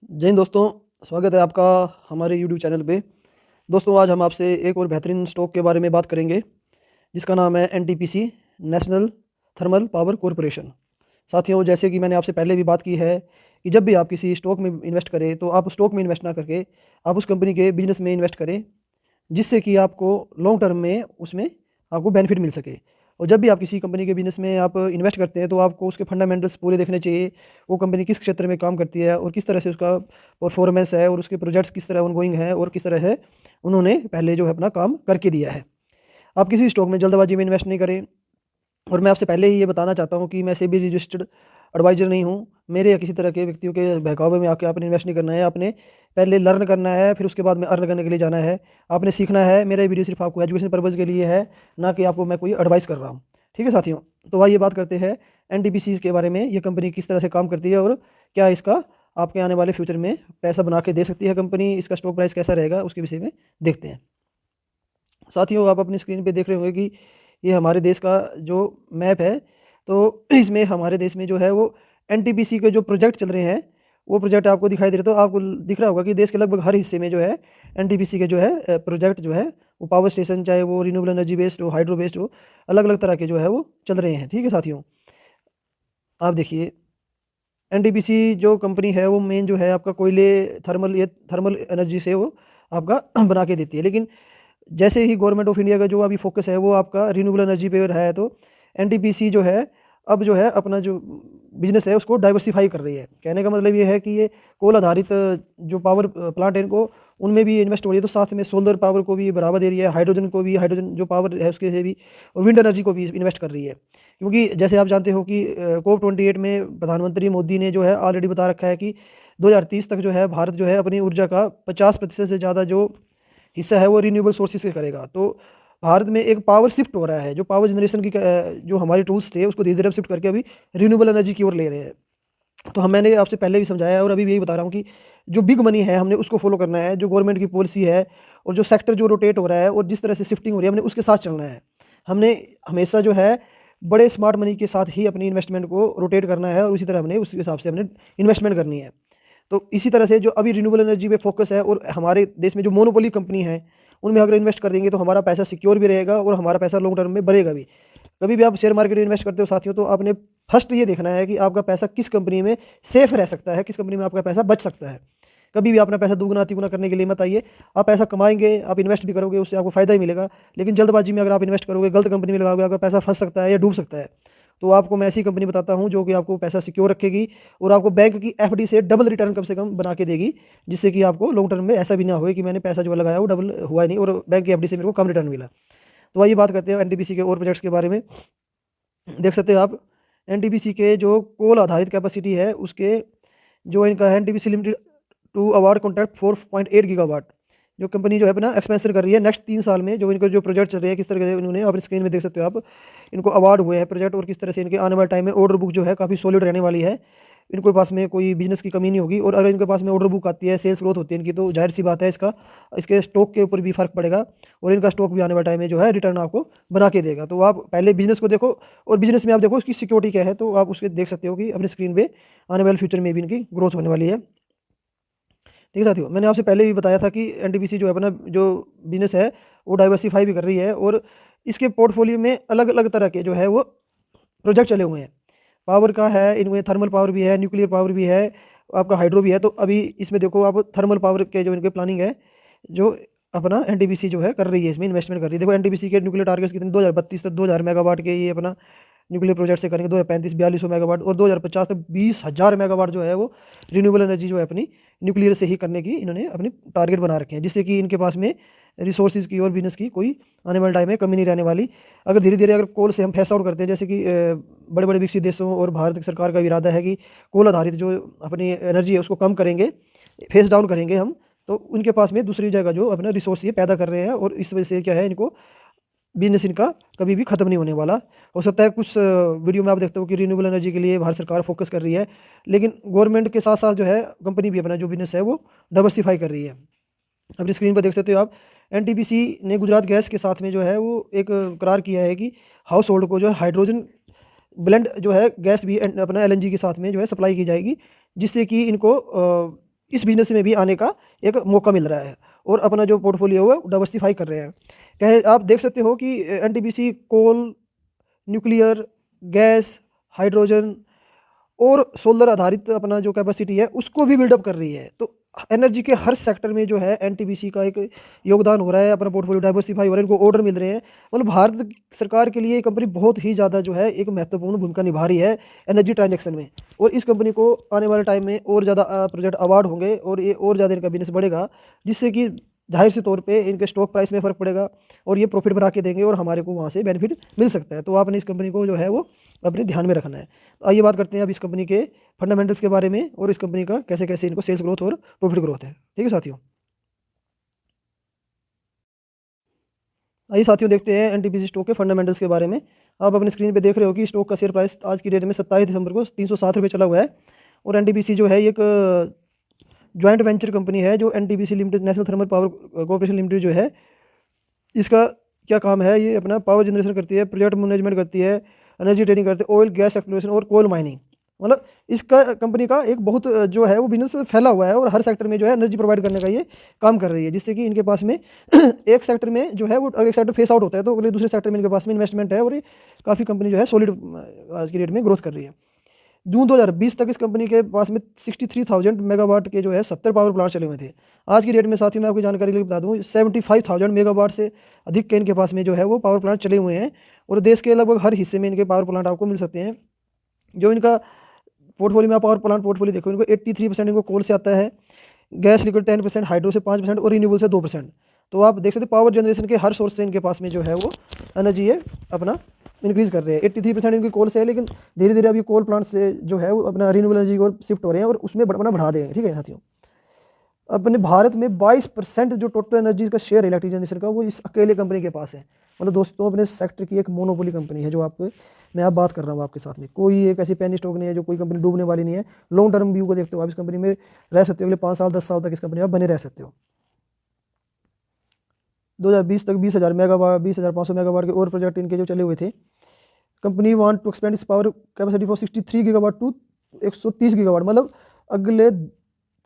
जय हिंद दोस्तों, स्वागत है आपका हमारे यूट्यूब चैनल पे। दोस्तों आज हम आपसे एक और बेहतरीन स्टॉक के बारे में बात करेंगे जिसका नाम है NTPC, national thermal power corporation. साथियों, जैसे कि मैंने आपसे पहले भी बात की है कि जब भी आप किसी स्टॉक में इन्वेस्ट करें तो आप उस स्टॉक में इन्वेस्ट ना करके आप उस कंपनी के बिजनेस में इन्वेस्ट करें, जिससे कि आपको लॉन्ग टर्म में उसमें आपको बेनिफिट मिल सके। और जब भी आप किसी कंपनी के बिज़नेस में आप इन्वेस्ट करते हैं तो आपको उसके फंडामेंटल्स पूरे देखने चाहिए। वो कंपनी किस क्षेत्र में काम करती है और किस तरह से उसका परफॉर्मेंस है और उसके प्रोजेक्ट्स किस तरह ऑनगोइंग है और किस तरह है उन्होंने पहले जो है अपना काम करके दिया है। आप किसी स्टॉक में जल्दबाजी में इन्वेस्ट नहीं करें। और मैं आपसे पहले ही ये बताना चाहता हूँ कि मैं सेबी रजिस्टर्ड एडवाइज़र नहीं हूँ। मेरे या किसी तरह के व्यक्तियों के बहकावे में आके आपने इन्वेस्ट नहीं करना है। आपने पहले लर्न करना है, फिर उसके बाद में अर्न करने के लिए जाना है। आपने सीखना है। मेरा ये वीडियो सिर्फ आपको एजुकेशन पर्पज़ के लिए है, ना कि आपको मैं कोई एडवाइस कर रहा हूँ। ठीक है साथियों, तो आइए बात करते हैं एनटीपीसी के बारे में। ये कंपनी किस तरह से काम करती है और क्या इसका आपके आने वाले फ्यूचर में पैसा बना के दे सकती है कंपनी, इसका स्टॉक प्राइस कैसा रहेगा, उसके विषय में देखते हैं। साथियों, आप अपनी स्क्रीन पे देख रहे होंगे कि ये हमारे देश का जो मैप है। तो इसमें हमारे देश में जो है वो एनटीपीसी के जो प्रोजेक्ट चल रहे हैं वो प्रोजेक्ट आपको दिखाई दे रहे। तो आपको दिख रहा होगा कि देश के लगभग हर हिस्से में जो है एनटीपीसी के जो है प्रोजेक्ट जो है वो पावर स्टेशन, चाहे वो रिन्यूएबल एनर्जी बेस्ड हो, हाइड्रो बेस्ड हो, अलग अलग तरह के जो है वो चल रहे हैं। ठीक है साथियों, आप देखिए एनटीपीसी जो कंपनी है वो मेन जो है आपका कोयले, थर्मल एनर्जी से वो आपका बना के देती है। लेकिन जैसे ही गवर्नमेंट ऑफ इंडिया का जो अभी फोकस है वो आपका रिन्यूएबल एनर्जी पे है, तो एनटीपीसी जो है अब जो है अपना जो बिजनेस है उसको डाइवर्सिफाई कर रही है। कहने का मतलब ये है कि ये कोल आधारित जो पावर प्लांट है इनको उनमें भी इन्वेस्ट हो रही है, तो साथ में सोलर पावर को भी बढ़ावा दे रही है, हाइड्रोजन को भी, हाइड्रोजन जो पावर है उसके से भी, और विंड एनर्जी को भी इन्वेस्ट कर रही है। क्योंकि जैसे आप जानते हो कि COP28 में प्रधानमंत्री मोदी ने जो है ऑलरेडी बता रखा है कि 2030 तक जो है भारत जो है अपनी ऊर्जा का 50% से ज़्यादा जो हिस्सा है वो रिन्यूएबल सोर्सेज से करेगा। तो भारत में एक पावर शिफ्ट हो रहा है, जो पावर जनरेशन की जो हमारे टूल्स थे उसको धीरे धीरे शिफ्ट करके अभी रिन्यूएबल एनर्जी की ओर ले रहे हैं। तो मैंने आपसे पहले भी समझाया है और अभी भी यही बता रहा हूँ कि जो बिग मनी है हमने उसको फॉलो करना है, जो गवर्नमेंट की पॉलिसी है और जो सेक्टर जो रोटेट हो रहा है और जिस तरह से शिफ्टिंग हो रही है हमने उसके साथ चलना है। हमने हमेशा जो है बड़े स्मार्ट मनी के साथ ही अपनी इन्वेस्टमेंट को रोटेट करना है और उसी तरह हमने उस हिसाब से हमने इन्वेस्टमेंट करनी है। तो इसी तरह से जो अभी रिन्यूएबल एनर्जी पे फोकस है और हमारे देश में जो मोनोपोली कंपनी है उनमें अगर इन्वेस्ट कर देंगे तो हमारा पैसा सिक्योर भी रहेगा और हमारा पैसा लॉन्ग टर्म में बढ़ेगा भी। कभी भी आप शेयर मार्केट में इन्वेस्ट करते हो साथियों, तो आपने फर्स्ट ये देखना है कि आपका पैसा किस कंपनी में सेफ रह सकता है, किस कंपनी में आपका पैसा बच सकता है। कभी भी अपना पैसा दुगना तिगुना करने के लिए मत आइए। आप पैसा कमाएंगे, आप इन्वेस्ट भी करोगे, उससे आपको फायदा ही मिलेगा। लेकिन जल्दबाजी में अगर आप इन्वेस्ट करोगे, गलत कंपनी में लगाओगे, आपका पैसा फंस सकता है या डूब सकता है। तो आपको मैं ऐसी कंपनी बताता हूँ जो कि आपको पैसा सिक्योर रखेगी और आपको बैंक की एफडी से डबल रिटर्न कम से कम बना के देगी, जिससे कि आपको लॉन्ग टर्म में ऐसा भी ना हो कि मैंने पैसा जो लगाया वो डबल हुआ ही नहीं और बैंक की एफडी से मेरे को कम रिटर्न मिला। तो आइए बात करते हैं एनटीपीसी के और प्रोजेक्ट्स के बारे में। देख सकते हो आप एनटीपीसी के जो कोल आधारित कैपेसिटी है उसके जो इनका है NTPC limited to award contract 4.8 gigawatt. जो कंपनी जो है अपना एक्सपेंशन कर रही है नेक्स्ट 3 साल में। जो इनके जो प्रोजेक्ट चल रहे हैं किस तरह से इन्होंने अपनी स्क्रीन में देख सकते हो आप, इनको अवार्ड हुए हैं प्रोजेक्ट, और किस तरह से इनके आने वाले टाइम में ऑर्डर बुक जो है काफ़ी सॉलिड रहने वाली है। इनके पास में कोई बिजनेस की कमी नहीं होगी और अगर इनके पास में ऑर्डर बुक आती है, सेल्स ग्रोथ होती है इनकी, तो जाहिर सी बात है इसके स्टॉक के ऊपर भी फर्क पड़ेगा और इनका स्टॉक भी आने वाले टाइम में जो है रिटर्न आपको बना के देगा। तो आप पहले बिजनेस को देखो और बिजनेस में आप देखो उसकी सिक्योरिटी क्या है, तो आप उसके देख सकते हो कि अपनी स्क्रीन पे आने वाले फ्यूचर में भी इनकी ग्रोथ होने वाली है। ठीक है साथियों, मैंने आपसे पहले भी बताया था कि एनटीपीसी जो है अपना जो बिजनेस है वो डाइवर्सिफाई भी कर रही है और इसके पोर्टफोलियो में अलग अलग तरह के जो है वो प्रोजेक्ट चले हुए हैं। पावर का है, इनमें थर्मल पावर भी है, न्यूक्लियर पावर भी है, आपका हाइड्रो भी है। तो अभी इसमें देखो आप थर्मल पावर के जो इनके प्लानिंग है, जो अपना एनटीपीसी जो है कर रही है, इसमें इन्वेस्टमेंट कर रही है। देखो एनटीपीसी के न्यूक्लियर टारगेट्स कितने, 2032 तक 2000 मेगावाट के ये अपना न्यूक्लियर प्रोजेक्ट से करेंगे, 2035 4200 मेगावाट, और 2050 तक 20,000 मेगावाट जो है वो रिन्यूएबल एनर्जी जो है अपनी न्यूक्लियर से ही करने की इन्होंने अपनी टारगेट बना रखे हैं, जिससे कि इनके पास में रिसोर्सेज की और बिजनेस की कोई आने वाले टाइम में कमी नहीं रहने वाली। अगर धीरे धीरे अगर कोल से हम फेस आउट करते हैं, जैसे कि बड़े बड़े विकसित देशों और भारत सरकार का भी इरादा है कि कोल आधारित जो अपनी एनर्जी है उसको कम करेंगे, फेस डाउन करेंगे हम, तो उनके पास में दूसरी जगह जो अपना रिसोर्स ये पैदा कर रहे हैं और इस वजह से क्या है, इनको बिजनेस इनका कभी भी खत्म नहीं होने वाला। हो सकता है कुछ वीडियो में आप देखते हो कि रिन्यूएबल एनर्जी के लिए भारत सरकार फोकस कर रही है, लेकिन गवर्नमेंट के साथ साथ जो है कंपनी भी अपना जो बिजनेस है वो डाइवर्सिफाई कर रही है। अपनी स्क्रीन पर देख सकते हो आप, एनटीपीसी ने गुजरात गैस के साथ में जो है वो एक करार किया है कि हाउस होल्ड को जो है हाइड्रोजन ब्लेंड जो है गैस भी अपना एलएनजी के साथ में जो है सप्लाई की जाएगी, जिससे कि इनको इस बिजनेस में भी आने का एक मौका मिल रहा है और अपना जो पोर्टफोलियो है वो डाइवर्सिफाई कर रहे हैं। कहे आप देख सकते हो कि एनटीपीसी कोल, न्यूक्लियर, गैस, हाइड्रोजन और सोलर आधारित अपना जो कैपेसिटी है उसको भी बिल्डअप कर रही है। तो एनर्जी के हर सेक्टर में जो है एनटीपीसी का एक योगदान हो रहा है, अपना पोर्टफोलियो डाइवर्सिफाई हो रहा है, इनको ऑर्डर मिल रहे हैं। मतलब भारत सरकार के लिए ये कंपनी बहुत ही ज़्यादा जो है एक महत्वपूर्ण भूमिका निभा रही है एनर्जी ट्रांजेक्शन में। और इस कंपनी को आने वाले टाइम में और ज़्यादा प्रोजेक्ट अवार्ड होंगे और ये और ज़्यादा इनका बिजनेस बढ़ेगा, जिससे कि जाहिर से तौर पे इनके स्टॉक प्राइस में फ़र्क पड़ेगा और ये प्रॉफिट बना के देंगे और हमारे को वहाँ से बेनिफिट मिल सकता है। तो आपने इस कंपनी को जो है वो अपने ध्यान में रखना है। तो आइए बात करते हैं अब इस कंपनी के फंडामेंटल्स के बारे में और इस कंपनी का कैसे कैसे इनको सेल्स ग्रोथ और प्रॉफिट ग्रोथ है। ठीक है साथियों, आइए साथियों देखते हैं एनटीपीसी स्टॉक के फंडामेंटल्स के बारे में। आप अपनी स्क्रीन पे देख रहे हो कि स्टॉक का शेयर प्राइस आज की डेट में 27 दिसंबर को 307 रुपये चला हुआ है। और एनटीपीसी जो है एक जॉइंट वेंचर कंपनी है जो NTPC limited, national thermal power corporation limited जो है, इसका क्या काम है, ये अपना पावर जनरेशन करती है, प्रोजेक्ट मैनेजमेंट करती है, एनर्जी ट्रेडिंग करती है, ऑयल गैस एक्सप्लोरेशन और कोल माइनिंग। मतलब इसका कंपनी का एक बहुत जो है वो बिजनेस फैला हुआ है और हर सेक्टर में जो है एनर्जी प्रोवाइड करने का ये काम कर रही है, जिससे कि इनके पास में एक सेक्टर में जो है वो अगर एक सेक्टर फेस आउट होता है तो अगले दूसरे सेक्टर में इनके पास में इन्वेस्टमेंट है और ये काफ़ी कंपनी जो है सॉलिड आज की डेट में ग्रोथ कर रही है। जून 2020 तक इस कंपनी के पास में 63,000 मेगावाट के जो है 70 पावर प्लांट चले हुए थे। आज की डेट में साथियों मैं आपको जानकारी लिए बता दूं 75,000 मेगावाट से अधिक के इनके पास में जो है वो पावर प्लांट चले हुए हैं और देश के लगभग हर हिस्से में इनके पावर प्लांट आपको मिल सकते हैं। जो इनका पोर्टफोलियो में आप पावर प्लांट पोर्टफोलियो देखो, इनको 83% इनको कोल से आता है, गैस लिक्विड 10%, हाइड्रो से 5% और रिन्यूएबल से 2%। तो आप देख सकते हैं पावर जनरेशन के हर सोर्स से इनके पास में जो है वो एनर्जी है अपना इंक्रीज़ कर रहे हैं। 83% इनकी कोल से है, लेकिन धीरे धीरे अभी कोल प्लांट से जो है वो अपना रिन्यूएबल एनर्जी को शिफ्ट हो रहे हैं और उसमें अपना बढ़ा देंगे। ठीक है साथियों, अपने भारत में 22% जो टोटल एनर्जी का शेयर है इलेक्ट्रिक जनरेशन का वो इस अकेले कंपनी के पास है। मतलब दोस्तों अपने सेक्टर की एक मोनोपोली कंपनी है जो आपको मैं आप बात कर रहा हूँ आपके साथ में। कोई एक ऐसी पेनी स्टॉक नहीं है, जो कोई कंपनी डूबने वाली नहीं है। लॉन्ग टर्म व्यू को देखते हो आप इस कंपनी में रह सकते हो, अगले 5 साल 10 साल तक इस कंपनी में बने रह सकते हो। 2020 तक 20,000 मेगावाट 20,500 मेगावाट के और प्रोजेक्ट इनके जो चले हुए थे। कंपनी वांट टू एक्सपेंड इस power capacity for 63 gigawatt to 130 gigawatt. मतलब अगले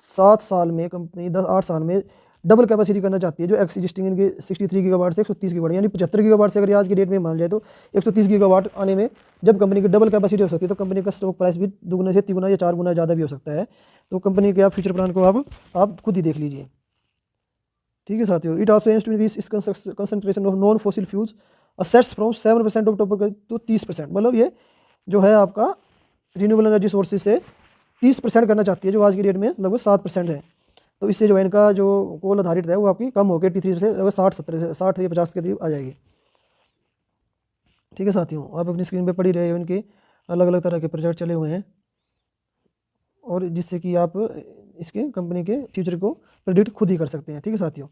7 साल में कंपनी 8 साल में डबल कैपेसिटी करना चाहती है, जो एग्जिस्टिंग इनकी 63 गीगावाट से 130 गीगावाट, यानी 75 गीगावाट से अगर आज की डेट में मान जाए तो 130 गीगावाट आने में जब कंपनी की डबल कैपेसिटी हो सकती है तो कंपनी का स्टॉक प्राइस भी 2 से 3 या 4 गुना ज़्यादा भी हो सकता है। तो कंपनी के आप फ्यूचर प्लान को आप खुद ही देख लीजिए। ठीक है साथियों, it also aims to increase इस concentration of non fossil fuels assets from 7% of total to 30%। मतलब ये जो है आपका रिन्यूएबल एनर्जी सोर्सेज से 30% करना चाहती है, जो आज की डेट में लगभग 7% है। तो इससे जो है इनका जो कोल आधारित है वो आपकी कम होकर 83 से लगभग 60 या 50 के करीब आ जाएगी। ठीक है साथियों, आप अपनी स्क्रीन पे पढ़ ही रहे हो, इनके अलग अलग तरह के प्रोजेक्ट चले हुए हैं और जिससे कि आप इसके कंपनी के फ्यूचर को प्रेडिक्ट खुद ही कर सकते हैं। ठीक है साथियों,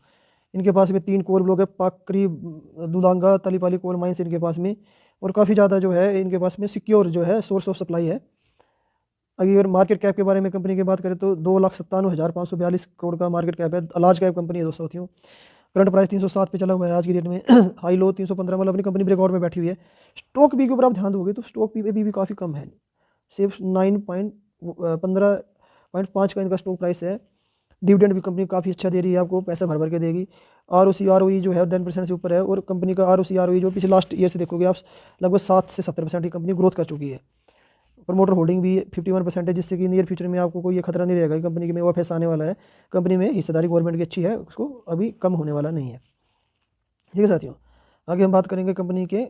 इनके पास में 3 कोल ब्लॉक है, पाकरी, दुलांगा, तलीपाली कोल माइंस इनके पास में, और काफ़ी ज़्यादा जो है इनके पास में सिक्योर जो है सोर्स ऑफ सप्लाई है। अगर मार्केट कैप के बारे में कंपनी की बात करें तो 2,97,542 करोड़ का मार्केट कैप है। लार्ज कैप कंपनी है दोस्तों साथियों। करंट प्राइस 307 पे चला हुआ है आज की डेट में। हाई लो 315, मतलब अपनी कंपनी ब्रेकआउट में बैठी हुई है। स्टॉक पी के ऊपर आप ध्यान दोगे तो स्टॉक पी भी काफ़ी कम है, सिर्फ 9.15.5 का इनका स्टॉक प्राइस है। डिविडेंड भी कंपनी काफ़ी अच्छा दे रही है, आपको पैसा भर भर के देगी। ROE जो है 10% से ऊपर है और कंपनी का ROE जो पिछले लास्ट ईयर से देखोगे आप लगभग 7 से 70% की कंपनी ग्रोथ कर चुकी है। प्रमोटर होल्डिंग भी 51% है, जिससे कि नियर फ्यूचर में आपको कोई ये खतरा नहीं रहेगा कि कंपनी के में वापस आने वाला है। कंपनी में हिस्सेदारी गवर्नमेंट की अच्छी है, उसको अभी कम होने वाला नहीं है। ठीक है साथियों, आगे हम बात करेंगे कंपनी के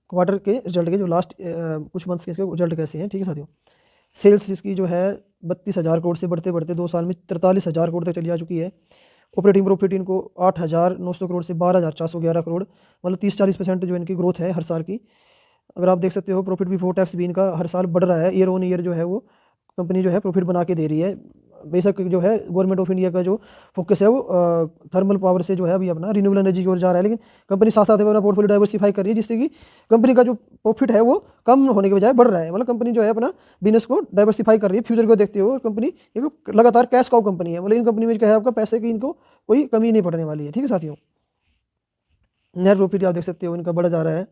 क्वार्टर के रिजल्ट के, जो लास्ट कुछ मंथ्स के इसके रिजल्ट कैसे हैं। ठीक है साथियों, सेल्स इसकी जो है 32,000 करोड़ से बढ़ते बढ़ते 2 साल में 43,000 करोड़ तक चली जा चुकी है। ऑपरेटिंग प्रॉफिट इनको 8,900 करोड़ से 12,411 करोड़, मतलब 30-40% जो इनकी ग्रोथ है हर साल की। अगर आप देख सकते हो प्रॉफिट बिफोर टैक्स भी इनका हर साल बढ़ रहा है, ईयर ऑन ईयर जो है वो कंपनी जो है प्रॉफिट बना के दे रही है। बेशक जो है गवर्नमेंट ऑफ इंडिया का जो फोकस है वो थर्मल पावर से जो है अभी अपना रिन्यूएबल एनर्जी की ओर जा रहा है, लेकिन कंपनी साथ साथ अपना पोर्टफोलियो डाइवर्सिफाई कर रही है, जिससे कि कंपनी का जो प्रॉफिट है वो कम होने के बजाय बढ़ रहा है। मतलब कंपनी जो है अपना बिजनेस को डाइवर्सिफाई कर रही है, फ्यूचर को देखते हुए। कंपनी एक लगातार कैश काउ कंपनी है, मतलब इन कंपनी में क्या है आपका पैसे की इनको कोई कमी नहीं पड़ने वाली है। ठीक है साथियों, नेट प्रॉफिट आप देख सकते हो इनका बढ़ा जा रहा है।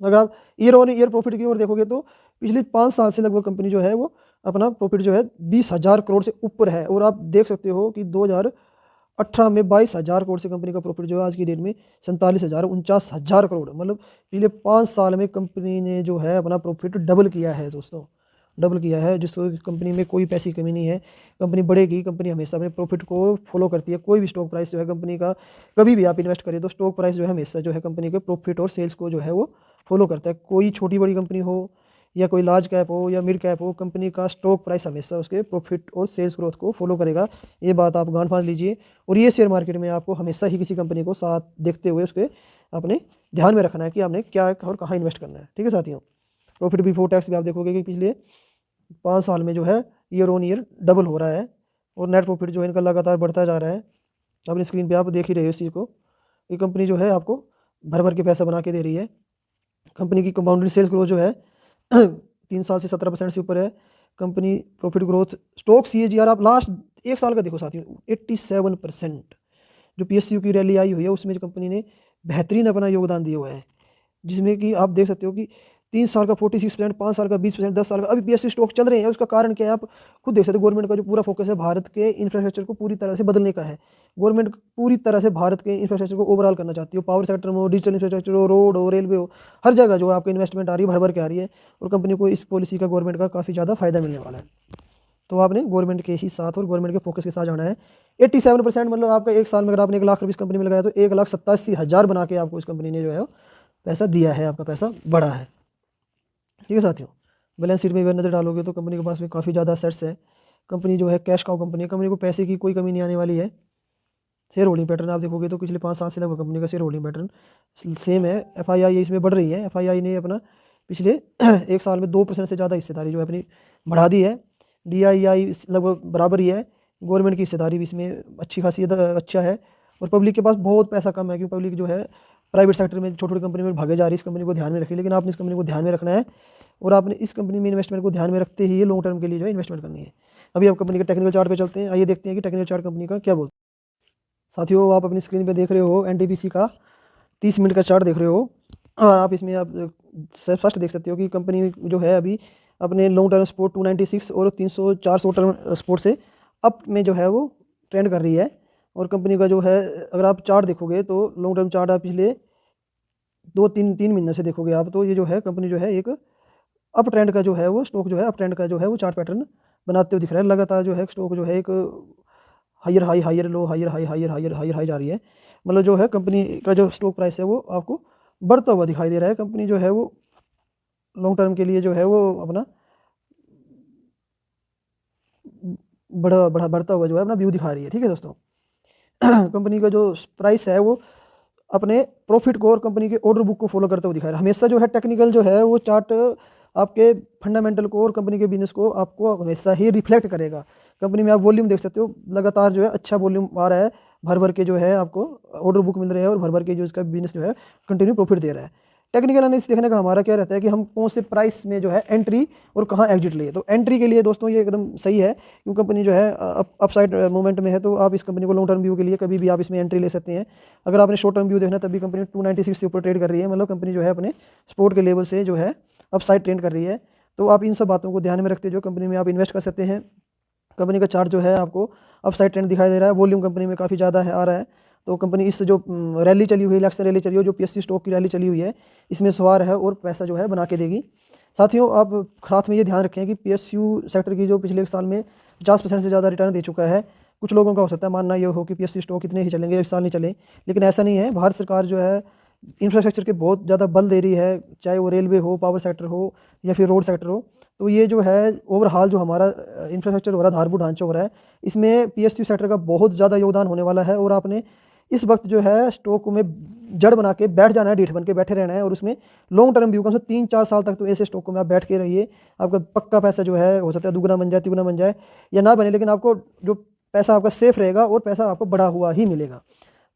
अगर आप ईयर ऑन ईयर प्रॉफिट की ओर देखोगे तो पिछले 5 साल से लगभग कंपनी जो है वो अपना प्रॉफिट जो है 20,000 करोड़ से ऊपर है। और आप देख सकते हो कि 2018 में 22,000 करोड़ से कंपनी का प्रॉफिट जो है आज की डेट में 47,000 49,000 करोड़, मतलब पिछले 5 साल में कंपनी ने जो है अपना प्रॉफिट डबल किया है दोस्तों, डबल किया है। जिसको कंपनी में कोई पैसे की कमी नहीं है, कंपनी बढ़ेगी। कंपनी हमेशा अपने प्रॉफिट को फॉलो करती है। कोई भी स्टॉक प्राइस जो है कंपनी का, कभी भी आप इन्वेस्ट करें तो स्टॉक प्राइस जो है हमेशा जो है कंपनी के प्रॉफिट और सेल्स को जो है वो फॉलो करता है। कोई छोटी बड़ी कंपनी हो या कोई लार्ज कैप हो या मिड कैप हो, कंपनी का स्टॉक प्राइस हमेशा उसके प्रॉफिट और सेल्स ग्रोथ को फॉलो करेगा। ये बात आप गांठ बांध लीजिए। और ये शेयर मार्केट में आपको हमेशा ही किसी कंपनी को साथ देखते हुए उसके अपने ध्यान में रखना है कि आपने क्या और कहाँ इन्वेस्ट करना है। ठीक है साथियों, प्रॉफिट बिफोर टैक्स भी आप देखोगे कि पिछले 5 साल में जो है ईयर ऑन ईयर डबल हो रहा है और नेट प्रॉफिट जो है इनका लगातार बढ़ता जा रहा है। अपनी स्क्रीन पे आप देख ही रहे हो इस चीज़ को। ये कंपनी जो है आपको भर भर के पैसा बना के दे रही है। कंपनी की कंपाउंडेड सेल्स ग्रोथ जो है 3 साल से 17% से ऊपर है। Company profit growth stock CAGR आप लास्ट 1 साल का देखो साथियों, 87%। जो PSU की रैली आई हुई है उसमें जो कंपनी ने बेहतरीन अपना योगदान दिया हुआ है, जिसमें कि आप देख सकते हो कि 3 साल का 46%, 5 साल का 20%, 10 साल का अभी PSU स्टॉक चल रहे हैं। उसका कारण क्या है आप खुद देख सकते हो। गवर्नमेंट का जो पूरा फोकस है भारत के इंफ्रास्ट्रक्चर को पूरी तरह से बदलने का है। गवर्नमेंट पूरी तरह से भारत के इंफ्रास्ट्रक्चर को ओवरऑल करना चाहती हो। पावर सेक्टर में हो, डिजिटल इंफ्रास्ट्रक्चर हो, रोड हो, रेलवे हो, हर जगह जो है आपको इन्वेस्टमेंट आ रही है, भर भर के आ रही है। और कंपनी को इस पॉलिसी का गवर्नमेंट का काफ़ी ज़्यादा फायदा मिलने वाला है। तो आपने गवर्नमेंट के ही साथ और गवर्नमेंट के फोकस के साथ जाना है। 87% मतलब आपका 1 साल में अगर आपने 1 लाख रुपये इस कंपनी में लगाया तो 1,87,000 बना के आपको इस कंपनी ने जो है पैसा दिया है, आपका पैसा बढ़ा है। ठीक है साथियों, बैलेंस शीट में भी नज़र डालोगे तो कंपनी के पास में काफ़ी ज़्यादा असेट्स है। कंपनी जो है कैश काउ कंपनी है, कंपनी को पैसे की कोई कमी नहीं आने वाली है। शेयर होल्डिंग पैटर्न आप देखोगे तो पिछले 5 साल से लगभग कंपनी का शेयर होल्डिंग पैटर्न सेम है। FII इसमें बढ़ रही है। FII ने अपना पिछले 1 साल में 2% से ज़्यादा हिस्सेदारी जो है अपनी बढ़ा दी है। DII लगभग बराबर ही है। गवर्नमेंट की हिस्सेदारी भी इसमें अच्छी खासी अच्छा है। और पब्लिक के पास बहुत पैसा कम है, क्योंकि पब्लिक जो है प्राइवेट सेक्टर में छोटी छोटी कंपनी में भागे जा रही है। इस कंपनी को ध्यान में रखिए, लेकिन आपने इस कंपनी को ध्यान में रखना है और आपने इस कंपनी में इन्वेस्टमेंट को ध्यान में रखते ही लॉन्ग टर्म के लिए जो है इन्वेस्टमेंट करनी है। अभी आप कंपनी के टेक्निकल चार्ट पे चलते हैं। आइए देखते हैं कि टेक्निकल चार्ट कंपनी का क्या बोलते हैं। साथियों, आप अपनी स्क्रीन पे देख रहे हो NTPC का 30 मिनट का चार्ट देख रहे हो। और आप इसमें आप फर्स्ट देख सकते हो कि कंपनी जो है अभी अपने लॉन्ग टर्म सपोर्ट 296 और 300-400 टर्म सपोर्ट से अप में जो है वो ट्रेंड कर रही है। और कंपनी का जो है अगर आप चार्ट देखोगे तो लॉन्ग टर्म चार्ट आप पिछले 2-3 महीनों से देखोगे आप, तो ये जो है कंपनी जो है एक अप ट्रेंड का जो है वो स्टॉक जो है अप ट्रेंड का जो है वो चार्ट पैटर्न बनाते हुए दिख रहा है। लगातार जो है स्टॉक जो है एक higher high higher low higher high higher higher higher high जा रही है। मतलब जो है कंपनी का जो स्टॉक प्राइस है वो आपको बढ़ता हुआ दिखाई दे रहा है। कंपनी जो है वो लॉन्ग टर्म के लिए जो है वो अपना बढ़ता हुआ जो है अपना व्यू दिखा रही है। ठीक है दोस्तों, कंपनी का जो प्राइस है वो अपने प्रॉफिट को और कंपनी के ऑर्डर बुक को फॉलो करते हुए दिखा रहा है। हमेशा जो है टेक्निकल जो है वो चार्ट आपके फंडामेंटल को और कंपनी के बिजनेस को आपको हमेशा ही रिफ्लेक्ट करेगा। कंपनी में आप वॉल्यूम देख सकते हो, लगातार जो है अच्छा वॉल्यूम आ रहा है, भर भर के जो है आपको ऑर्डर बुक मिल रहे हैं और भर भर के जो इसका बिजनेस जो है कंटिन्यू प्रॉफिट दे रहा है। टेक्निकल एनालिसिस देखने का हमारा क्या रहता है कि हम कौन से प्राइस में जो है एंट्री और कहाँ एग्जिट लिए। तो एंट्री के लिए दोस्तों ये एकदम सही है, क्योंकि कंपनी जो है अपसाइड मूवमेंट में है, तो आप इस कंपनी को लॉन्ग टर्म व्यू के लिए कभी भी आप इसमें एंट्री ले सकते हैं। अगर आपने शॉर्ट टर्म व्यू देखना तभी कंपनी 296 से ऊपर ट्रेड कर रही है, मतलब कंपनी जो है अपने सपोर्ट के लेवल से जो है अपसाइड ट्रेंड कर रही है। तो आप इन सब बातों को ध्यान में रखते जो कंपनी में आप इन्वेस्ट कर सकते हैं। कंपनी का चार्ट जो है आपको अपसाइड ट्रेंड दिखाई दे रहा है, वॉल्यूम कंपनी में काफ़ी ज़्यादा है आ रहा है। तो कंपनी इस जो रैली चली हुई है, इलेक्शन रैली चली हुई है, जो PSU स्टॉक की रैली चली हुई है, इसमें सवार है और पैसा जो है बना के देगी। साथियों, आप साथ में ये ध्यान रखें कि PSU सेक्टर की जो पिछले 1 साल में 50% से ज़्यादा रिटर्न दे चुका है। कुछ लोगों का हो सकता है मानना ये हो कि PSU स्टॉक इतने ही चलेंगे, 1 साल नहीं चले, लेकिन ऐसा नहीं है। भारत सरकार जो है इंफ्रास्ट्रक्चर के बहुत ज़्यादा बल दे रही है, चाहे वो रेलवे हो, पावर सेक्टर हो या फिर रोड सेक्टर हो। तो ये जो है ओवरऑल जो हमारा इंफ्रास्ट्रक्चर हो रहा है, आधारभूत ढांचा हो रहा है, इसमें PSU सेक्टर का बहुत ज़्यादा योगदान होने वाला है। और आपने इस वक्त जो है स्टॉक में जड़ बना के बैठ जाना है, ढीठ बन के बैठे रहना है और उसमें लॉन्ग टर्म व्यू कम से 3-4 साल तक तो ऐसे स्टॉक में आप बैठ के रहिए। आपका पक्का पैसा जो है हो सकता है दुगना बन जाए, तिगुना बन जाए या ना बने, लेकिन आपको जो पैसा आपका सेफ रहेगा और पैसा आपको बढ़ा हुआ ही मिलेगा।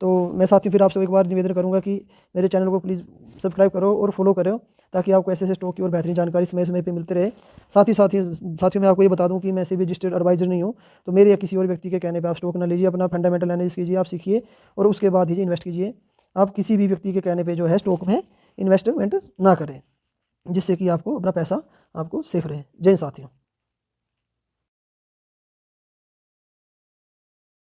तो मैं साथियों फिर आपसे एक बार निवेदन करूंगा कि मेरे चैनल को प्लीज़ सब्सक्राइब करो और फॉलो करो, ताकि आपको ऐसे ऐसे स्टॉक की और बेहतरीन जानकारी समय समय पे मिलते रहे। साथियों मैं आपको ये बता दूं कि मैं भी रजिस्टर्ड एडवाइजर नहीं हूं, तो मेरे या किसी और व्यक्ति के कहने पे आप स्टॉक ना लीजिए। अपना फंडामेंटल एनालिसिस कीजिए, आप सीखिए और उसके बाद ही इन्वेस्ट कीजिए। आप किसी भी व्यक्ति के कहने पर जो है स्टॉक में इन्वेस्टमेंट ना करें, जिससे कि आपको अपना पैसा आपको सेफ रहे। जय हिंद साथियों।